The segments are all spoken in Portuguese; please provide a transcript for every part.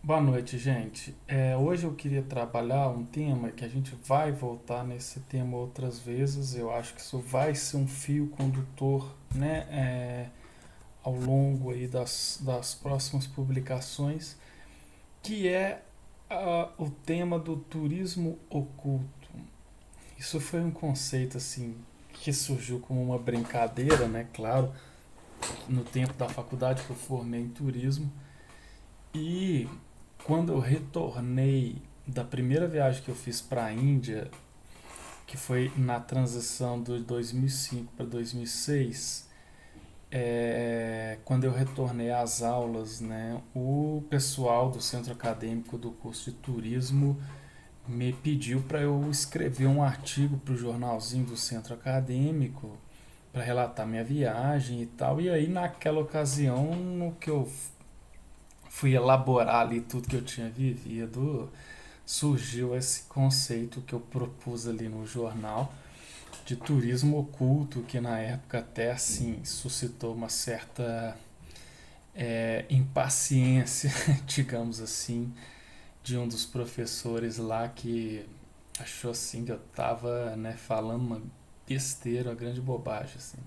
Boa noite, gente. Hoje eu queria trabalhar um tema que a gente vai voltar nesse tema outras vezes. Eu acho que isso vai ser um fio condutor, né, ao longo aí das próximas publicações, que é o tema do turismo oculto. Isso foi um conceito assim que surgiu como uma brincadeira, né? Claro, no tempo da faculdade que eu formei em turismo. E quando eu retornei da primeira viagem que eu fiz para a Índia, que foi na transição de 2005 para 2006, quando eu retornei às aulas, né, o pessoal do centro acadêmico do curso de turismo me pediu para eu escrever um artigo para o jornalzinho do centro acadêmico para relatar minha viagem e tal. E aí, naquela ocasião, no que eu fui elaborar ali tudo que eu tinha vivido, surgiu esse conceito que eu propus ali no jornal de turismo oculto, que na época até assim suscitou uma certa impaciência, digamos assim, de um dos professores lá que achou assim que eu tava, né, falando uma besteira, uma grande bobagem assim.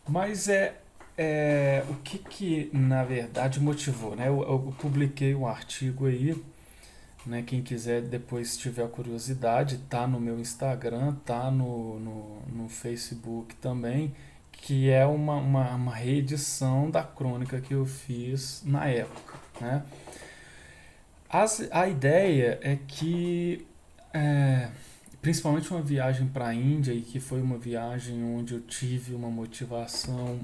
Mas o que na verdade motivou, né? Eu publiquei um artigo aí, né? Quem quiser depois tiver a curiosidade, tá no meu Instagram, tá no Facebook também, que é uma reedição da crônica que eu fiz na época, né? A ideia é que, é, principalmente uma viagem para a Índia, e que foi uma viagem onde eu tive uma motivação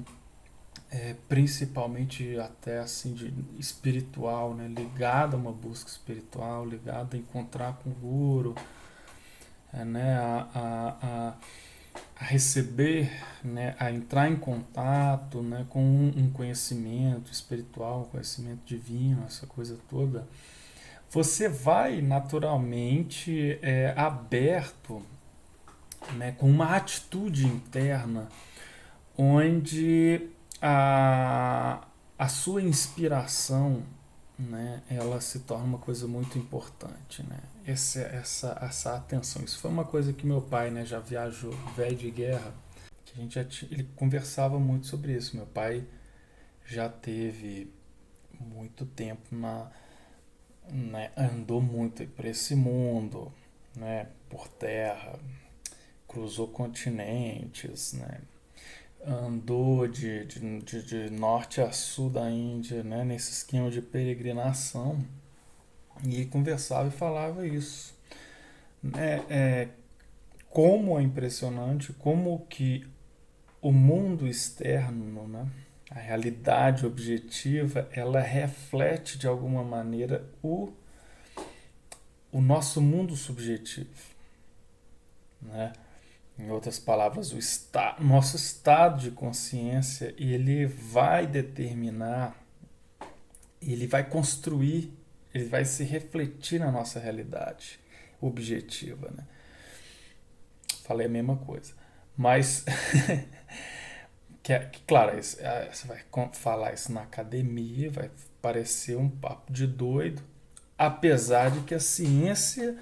principalmente até assim de espiritual, né, ligada a uma busca espiritual, ligada a encontrar com o guru, né, a receber, né, a entrar em contato, né, com um conhecimento espiritual, um conhecimento divino, essa coisa toda. Você vai naturalmente aberto, né, com uma atitude interna onde a, a sua inspiração, né, ela se torna uma coisa muito importante, né? Essa atenção. Isso foi uma coisa que meu pai, né, já viajou, velho de guerra, que a gente ele conversava muito sobre isso. Meu pai já teve muito tempo né, andou muito por esse mundo, né, por terra, cruzou continentes, né, andou de norte a sul da Índia, né, nesse esquema de peregrinação, e conversava e falava isso. Como é impressionante, como que o mundo externo, né, a realidade objetiva, ela reflete de alguma maneira o nosso mundo subjetivo, né? Em outras palavras, nosso estado de consciência, ele vai determinar, ele vai construir, ele vai se refletir na nossa realidade objetiva, né? Falei a mesma coisa. Mas, claro, você vai falar isso na academia, vai parecer um papo de doido, apesar de que a ciência,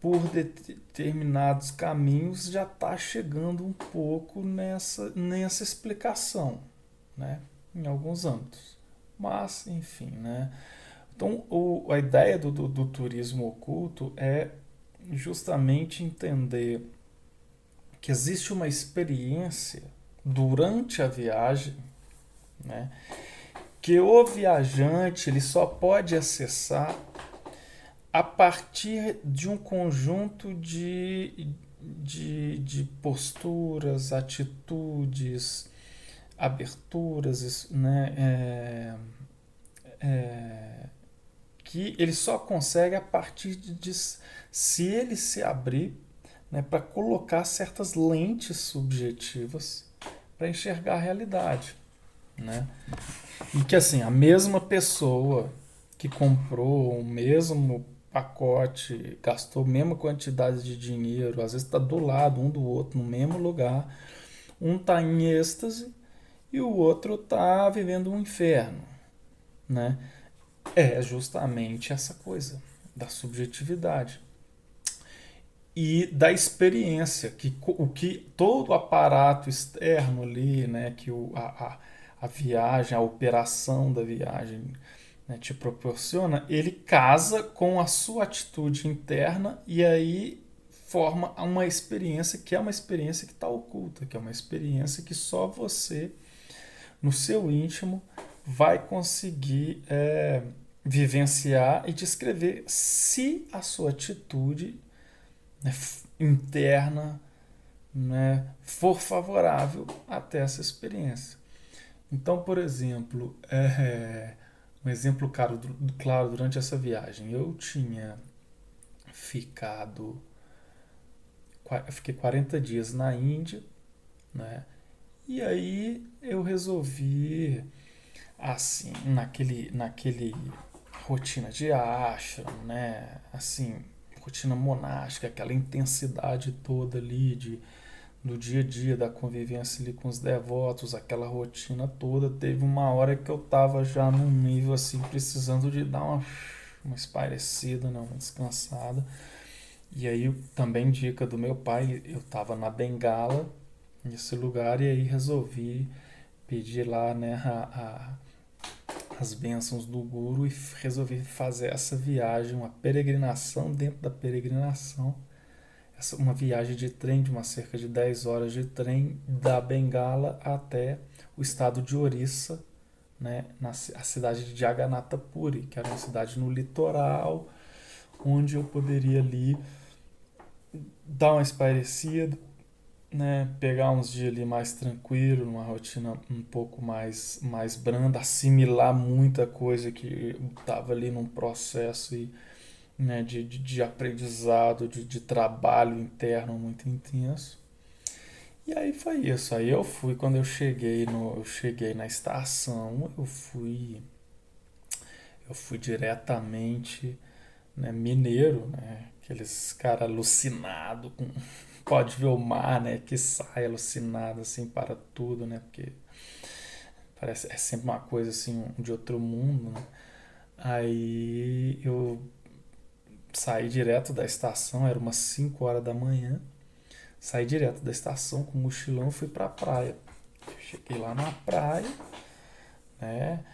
por determinados caminhos, já está chegando um pouco nessa explicação, né? Em alguns âmbitos. Mas, enfim, né? Então, a ideia do turismo oculto é justamente entender que existe uma experiência durante a viagem, né, que o viajante ele só pode acessar a partir de um conjunto de posturas, atitudes, aberturas, né, que ele só consegue a partir se ele se abrir, né, para colocar certas lentes subjetivas para enxergar a realidade, né? E que assim, a mesma pessoa que comprou o mesmo pacote, gastou a mesma quantidade de dinheiro, às vezes está do lado um do outro, no mesmo lugar, um está em êxtase e o outro está vivendo um inferno, né? é justamente essa coisa da subjetividade e da experiência, o que todo o aparato externo ali, né, que a viagem, a operação da viagem, né, te proporciona, ele casa com a sua atitude interna e aí forma uma experiência que é uma experiência que está oculta, que é uma experiência que só você, no seu íntimo, vai conseguir vivenciar e descrever se a sua atitude, né, interna, né, for favorável até essa experiência. Então, por exemplo, um exemplo claro durante essa viagem, eu tinha ficado, eu fiquei 40 dias na Índia, né? E aí eu resolvi, assim, naquele rotina de ashram, né? Assim, rotina monástica, aquela intensidade toda ali do dia a dia, da convivência ali com os devotos, aquela rotina toda, teve uma hora que eu tava já num nível assim, precisando de dar uma espairecida, né, uma descansada. E aí, também dica do meu pai, eu tava na Bengala, nesse lugar, e aí resolvi pedir lá, né, as bênçãos do Guru e resolvi fazer essa viagem, uma peregrinação dentro da peregrinação, uma viagem de trem de uma cerca de 10 horas de trem da Bengala até o estado de Orissa, né, a cidade de Jagannatha Puri, que era uma cidade no litoral, onde eu poderia ali dar uma espairecida, né, pegar uns dias ali mais tranquilo, numa rotina um pouco mais branda, assimilar muita coisa que estava ali num processo e, né, de aprendizado, de trabalho interno muito intenso. E aí foi isso. Aí eu fui, quando eu cheguei na estação, eu fui diretamente, né, mineiro, né, aqueles cara alucinado com pode ver o mar, né, que sai alucinado assim para tudo, né, porque parece é sempre uma coisa assim de outro mundo, né? Aí eu saí direto da estação, era umas 5 horas da manhã. Saí direto da estação com o mochilão e fui pra praia. Cheguei lá na praia, né?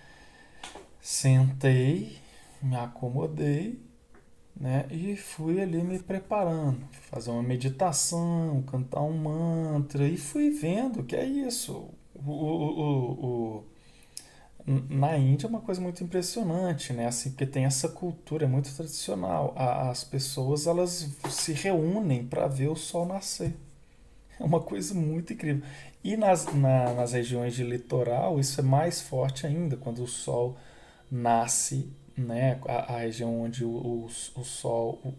Sentei, me acomodei, né? E fui ali me preparando, fazer uma meditação, cantar um mantra e fui vendo que é isso. Na Índia é uma coisa muito impressionante, né? Assim, porque tem essa cultura, é muito tradicional. As pessoas elas se reúnem para ver o sol nascer. É uma coisa muito incrível. E nas regiões de litoral, isso é mais forte ainda, quando o sol nasce, né? A região onde o sol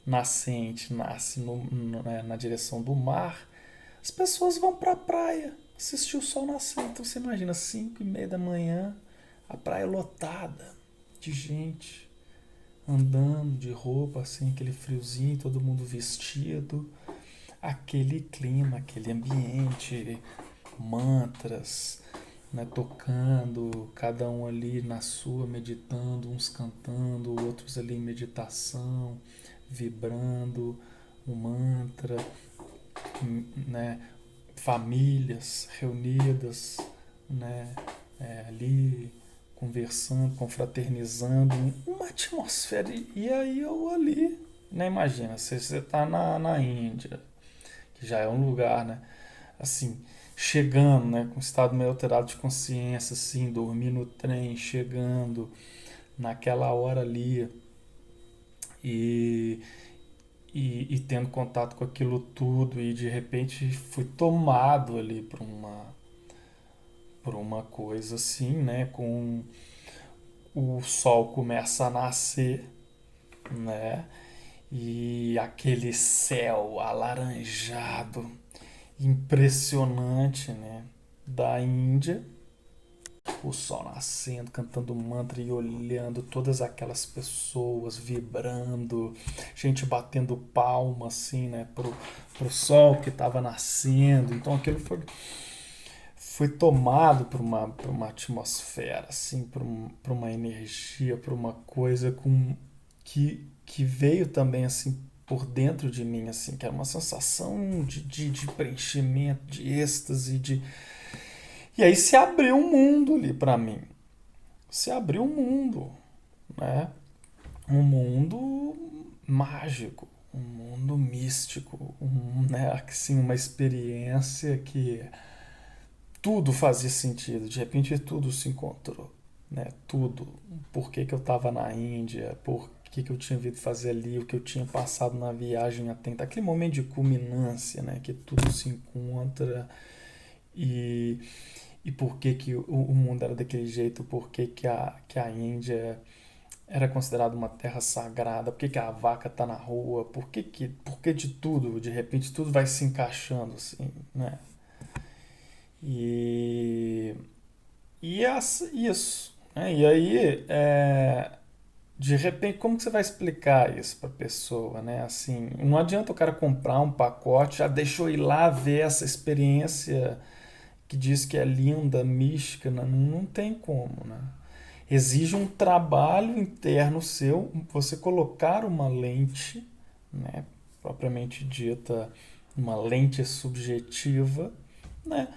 nascente nasce né, na direção do mar, as pessoas vão para a praia assistir o sol nascer. Então você imagina, 5:30 da manhã, a praia lotada de gente andando de roupa, assim, aquele friozinho, todo mundo vestido, aquele clima, aquele ambiente, mantras, né, tocando, cada um ali na sua, meditando, uns cantando, outros ali em meditação, vibrando um mantra, né, famílias reunidas, né, ali conversando, confraternizando, uma atmosfera. E aí eu ali, né, imagina, você tá na Índia, que já é um lugar, né, assim, chegando, né, com um estado meio alterado de consciência, assim, dormir no trem, chegando naquela hora ali e, e tendo contato com aquilo tudo e de repente fui tomado ali por uma coisa assim, né, com o sol começa a nascer, né, e aquele céu alaranjado, impressionante, né, da Índia, o sol nascendo, cantando mantra e olhando todas aquelas pessoas vibrando, gente batendo palma assim, né, pro sol que estava nascendo. Então aquilo foi tomado por uma atmosfera, assim, por uma energia, por uma coisa que veio também, assim, por dentro de mim, assim, que era uma sensação de preenchimento, de êxtase, de... E aí se abriu um mundo ali para mim. Se abriu um mundo, né? Um mundo mágico, um mundo místico, né? Assim, uma experiência que tudo fazia sentido, de repente tudo se encontrou, né? Tudo. Por que que eu estava na Índia, por que eu tinha vindo fazer ali, o que eu tinha passado na viagem até então, aquele momento de culminância, né? Que tudo se encontra e, e por que que o mundo era daquele jeito, por que que a Índia era considerada uma terra sagrada, por que que a vaca está na rua, por que de tudo, de repente tudo vai se encaixando assim, né? E isso. Né? E aí, de repente, como que você vai explicar isso para a pessoa, né? Assim, não adianta o cara comprar um pacote, já deixou ir lá ver essa experiência que diz que é linda, mística, né? Não tem como, né? Exige um trabalho interno seu, você colocar uma lente, né? Propriamente dita, uma lente subjetiva, né?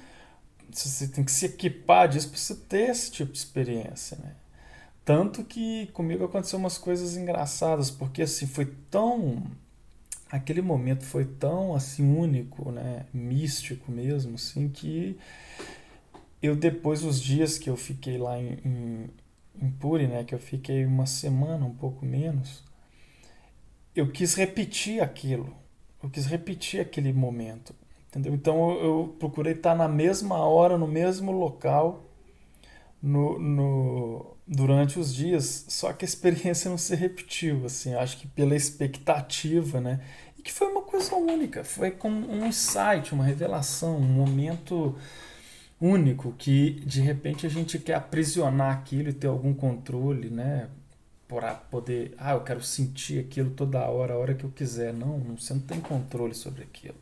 Você tem que se equipar disso para você ter esse tipo de experiência, né? Tanto que comigo aconteceu umas coisas engraçadas, porque assim foi tão, aquele momento foi tão assim único, né, místico mesmo, assim que eu depois os dias que eu fiquei lá em Puri, né, que eu fiquei uma semana, um pouco menos, eu quis repetir aquilo, eu quis repetir aquele momento, entendeu? Então eu procurei estar na mesma hora, no mesmo local durante os dias, só que a experiência não se repetiu, assim, acho que pela expectativa, né? E que foi uma coisa única, foi como um insight, uma revelação, um momento único que de repente a gente quer aprisionar aquilo e ter algum controle, né? Para poder, eu quero sentir aquilo toda hora, a hora que eu quiser. Não, você não tem controle sobre aquilo,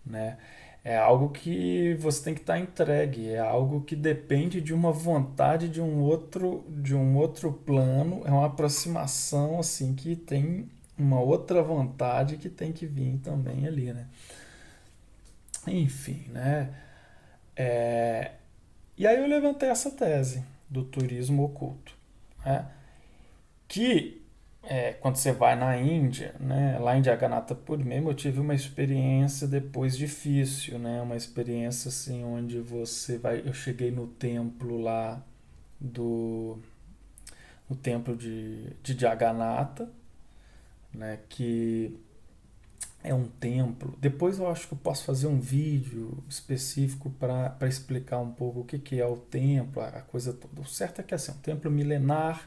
né? É algo que você tem que estar entregue, é algo que depende de uma vontade de um outro plano, é uma aproximação assim que tem uma outra vontade que tem que vir também ali, né? Enfim, né? É, e aí eu levantei essa tese do turismo oculto, né? Que quando você vai na Índia, né, lá em Jagannath-puri mesmo, eu tive uma experiência depois difícil, né, uma experiência assim onde você vai, eu cheguei no templo lá do no templo de Jagannatha, né, que é um templo. Depois eu acho que eu posso fazer um vídeo específico para explicar um pouco o que é o templo, a coisa toda. O certo é que assim, é um templo milenar.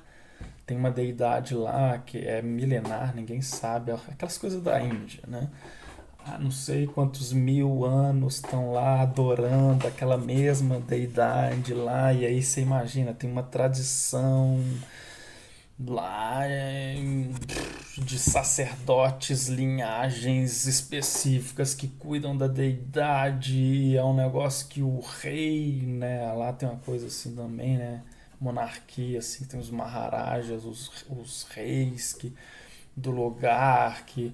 Tem uma deidade lá que é milenar, ninguém sabe, aquelas coisas da Índia, né? Não sei quantos mil anos estão lá adorando aquela mesma deidade lá, e aí você imagina, tem uma tradição lá de sacerdotes, linhagens específicas que cuidam da deidade, é um negócio que o rei, né? Lá tem uma coisa assim também, né? Monarquia, assim, tem os maharajas, os reis que, do lugar, que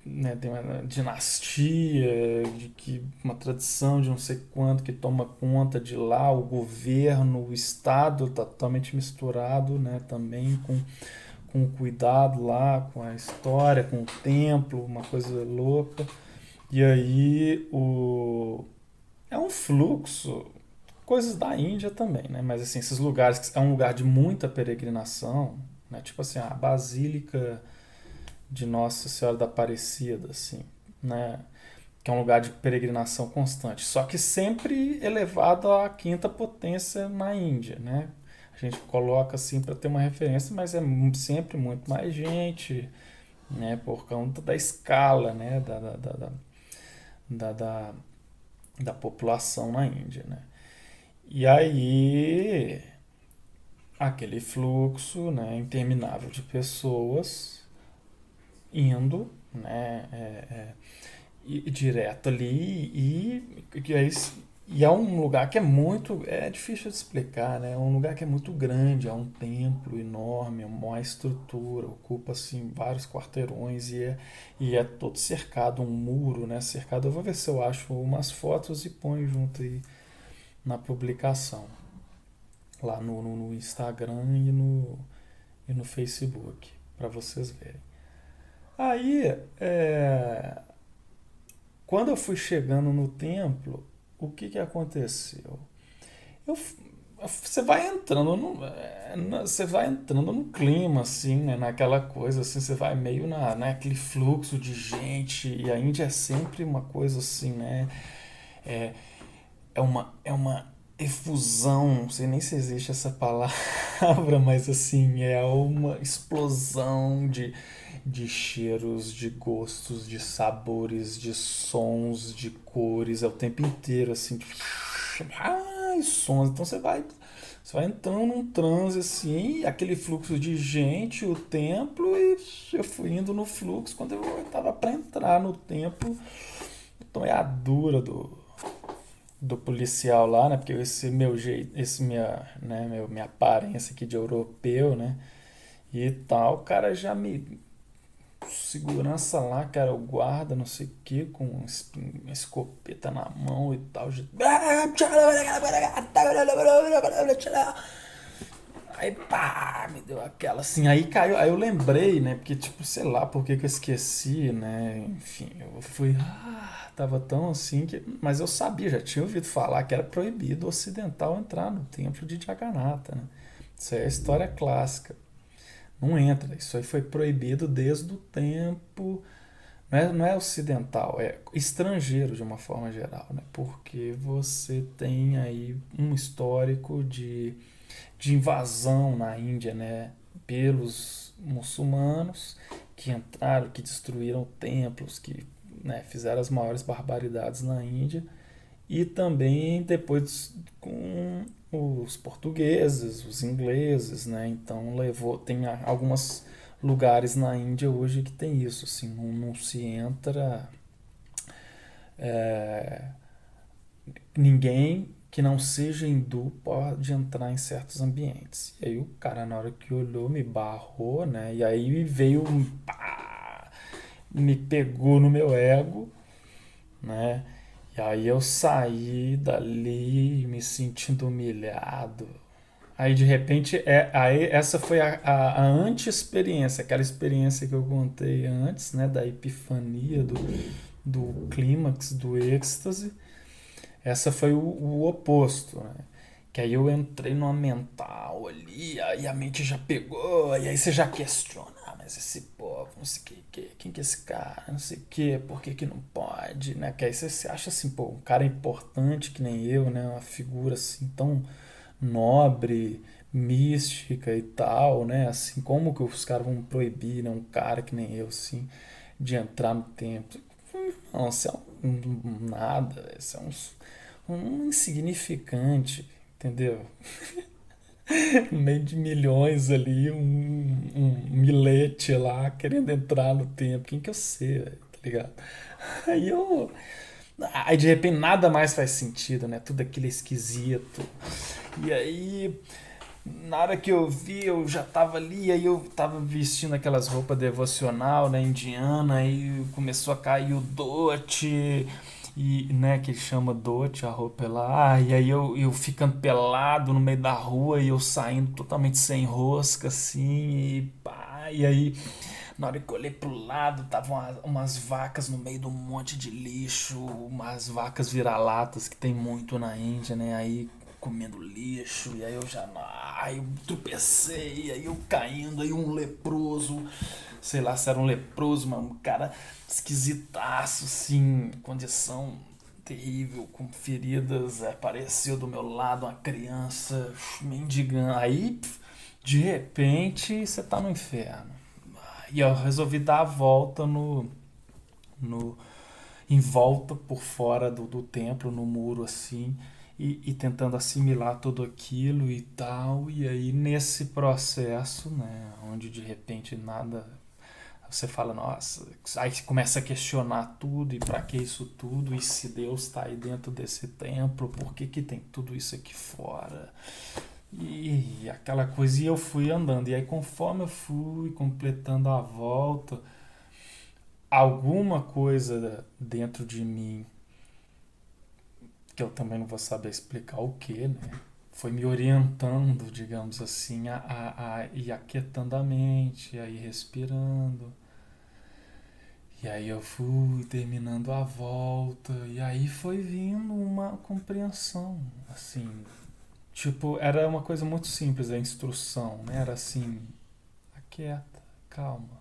né, tem uma dinastia, de que uma tradição de não sei quanto que toma conta de lá, o governo, o Estado tá totalmente misturado, né, também com o cuidado lá, com a história, com o templo, uma coisa louca. E aí é um fluxo, coisas da Índia também, né? Mas assim, esses lugares que é um lugar de muita peregrinação, né? Tipo assim, a Basílica de Nossa Senhora da Aparecida, assim, né? Que é um lugar de peregrinação constante, só que sempre elevado à quinta potência na Índia, né? A gente coloca assim para ter uma referência, mas é sempre muito mais gente, né? Por conta da escala, né? Da, da, da população na Índia, né? E aí aquele fluxo, né, interminável de pessoas indo, né, direto ali e aí E é um lugar que é muito, é difícil de explicar, né? É um lugar que é muito grande, é um templo enorme, é uma estrutura, ocupa assim vários quarteirões e é todo cercado, um muro, né? Cercado. Eu vou ver se eu acho umas fotos e ponho junto aí na publicação, lá no Instagram e no Facebook, para vocês verem. Aí, quando eu fui chegando no templo, o que que aconteceu? Eu, você vai entrando você vai entrando no clima assim, né, naquela coisa assim, você vai meio naquele fluxo de gente e a Índia é sempre uma coisa assim, né? É, é uma efusão, não sei nem se existe essa palavra, mas assim, é uma explosão de cheiros, de gostos, de sabores, de sons, de cores, é o tempo inteiro, assim, sons. Então você vai entrando num transe assim, aquele fluxo de gente, o templo, e eu fui indo no fluxo. Quando eu tava para entrar no templo, tomei a dura do policial lá, né? Porque esse meu jeito, minha aparência aqui de europeu, né? E tal, o cara já me segurança lá, cara, o guarda, não sei o que, com uma escopeta na mão e tal. Aí pá, me deu aquela assim, aí caiu, aí eu lembrei, né, porque tipo, sei lá por que que eu esqueci, né, enfim, eu fui, tava tão assim que, mas eu sabia, já tinha ouvido falar que era proibido o ocidental entrar no templo de Jagannatha, né, isso aí é a história clássica. Não entra. Isso aí foi proibido desde o tempo. Não é ocidental, é estrangeiro de uma forma geral, né? Porque você tem aí um histórico de invasão na Índia, né? Pelos muçulmanos que entraram, que destruíram templos, que, né, fizeram as maiores barbaridades na Índia e também depois com os portugueses, os ingleses, né? Então tem alguns lugares na Índia hoje que tem isso, assim, não se entra é, ninguém que não seja hindu pode entrar em certos ambientes. E aí o cara na hora que olhou me barrou, né? E aí veio pá, me pegou no meu ego, né? E aí eu saí dali me sentindo humilhado. Aí de repente, aí essa foi a anti-experiência, aquela experiência que eu contei antes, né, da epifania, do clímax, do êxtase. Essa foi o oposto, né? Que aí eu entrei numa mental ali, aí a mente já pegou, e aí você já questiona, mas esse povo, não sei o que, quem que é esse cara, não sei o que, por que que não pode, né? Que aí você se acha assim, pô, um cara importante que nem eu, né? Uma figura assim tão nobre, mística e tal, né? Assim, como que os caras vão proibir, né? Um cara que nem eu, assim, de entrar no templo? Não, você é nada, você é um insignificante, entendeu? No meio de milhões ali, um milete lá querendo entrar no templo. Quem que eu sei, velho, tá ligado? Aí eu. Aí de repente nada mais faz sentido, né? Tudo aquilo é esquisito. E aí, na hora que eu vi, eu já tava ali, aí eu tava vestindo aquelas roupas devocional, né, indiana, aí começou a cair o dote, e, né, que chama dote, a roupa é lá, e aí eu ficando pelado no meio da rua e eu saindo totalmente sem rosca, assim, e pá, e aí na hora que eu olhei pro lado, tava umas vacas no meio de um monte de lixo, umas vacas vira-latas que tem muito na Índia, né? Aí comendo lixo, e aí eu já. Aí eu tropecei, aí eu caindo, aí um leproso, sei lá se era um leproso, mas um cara esquisitaço, assim, condição terrível, com feridas, apareceu do meu lado uma criança mendigando. Aí, de repente, você tá no inferno. E eu resolvi dar a volta no em volta por fora do templo, no muro assim, e tentando assimilar tudo aquilo e tal. E aí nesse processo, né, onde de repente nada, Você fala, nossa, aí você começa a questionar tudo, e para que isso tudo? E se Deus está aí dentro desse templo, por que que tem tudo isso aqui fora? E aquela coisa, e eu fui andando, e aí conforme eu fui completando a volta, alguma coisa dentro de mim, que eu também não vou saber explicar o que, né? Foi me orientando, digamos assim, a ir aquietando a mente, a ir respirando. E aí eu fui terminando a volta, e aí foi vindo uma compreensão, assim, tipo, era uma coisa muito simples a instrução, né? Era assim, aquieta, calma,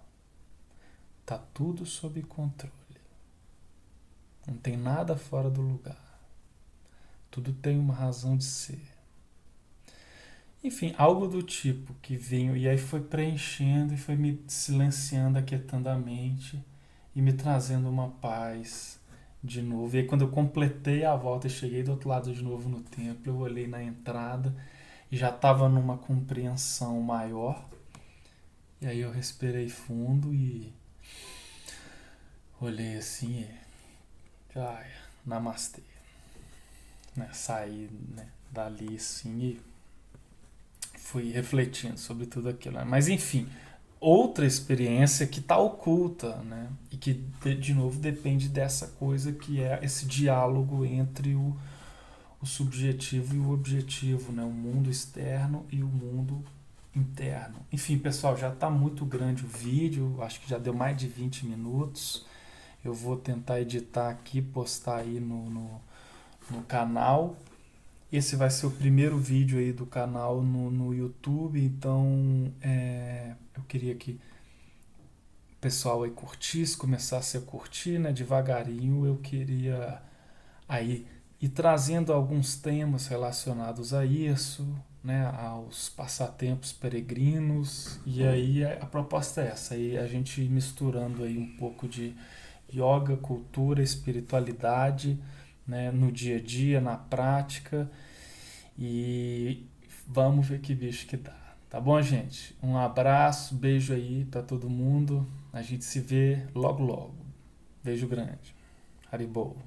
tá tudo sob controle, não tem nada fora do lugar, tudo tem uma razão de ser. Enfim, algo do tipo que veio, e aí foi preenchendo e foi me silenciando, aquietando a mente e me trazendo uma paz de novo. E aí quando eu completei a volta e cheguei do outro lado de novo no templo, eu olhei na entrada e já estava numa compreensão maior. E aí eu respirei fundo e olhei assim e ai, namastê, né? Saí, né, dali assim e fui refletindo sobre tudo aquilo, né? Mas enfim, outra experiência que está oculta, né? E que de novo depende dessa coisa que é esse diálogo entre o subjetivo e o objetivo, né? O mundo externo e o mundo interno. Enfim, pessoal, já está muito grande o vídeo, acho que já deu mais de 20 minutos. Eu vou tentar editar aqui, postar aí no canal. Esse vai ser o primeiro vídeo aí do canal no YouTube, então eu queria que o pessoal aí curtisse, começasse a curtir, né? Devagarinho eu queria aí ir trazendo alguns temas relacionados a isso, né? Aos passatempos peregrinos, e aí a proposta é essa, aí a gente misturando aí um pouco de yoga, cultura, espiritualidade, né? No dia a dia, na prática, e vamos ver que bicho que dá. Tá bom, gente? Um abraço, beijo aí pra todo mundo. A gente se vê logo logo. Beijo grande. Haribo.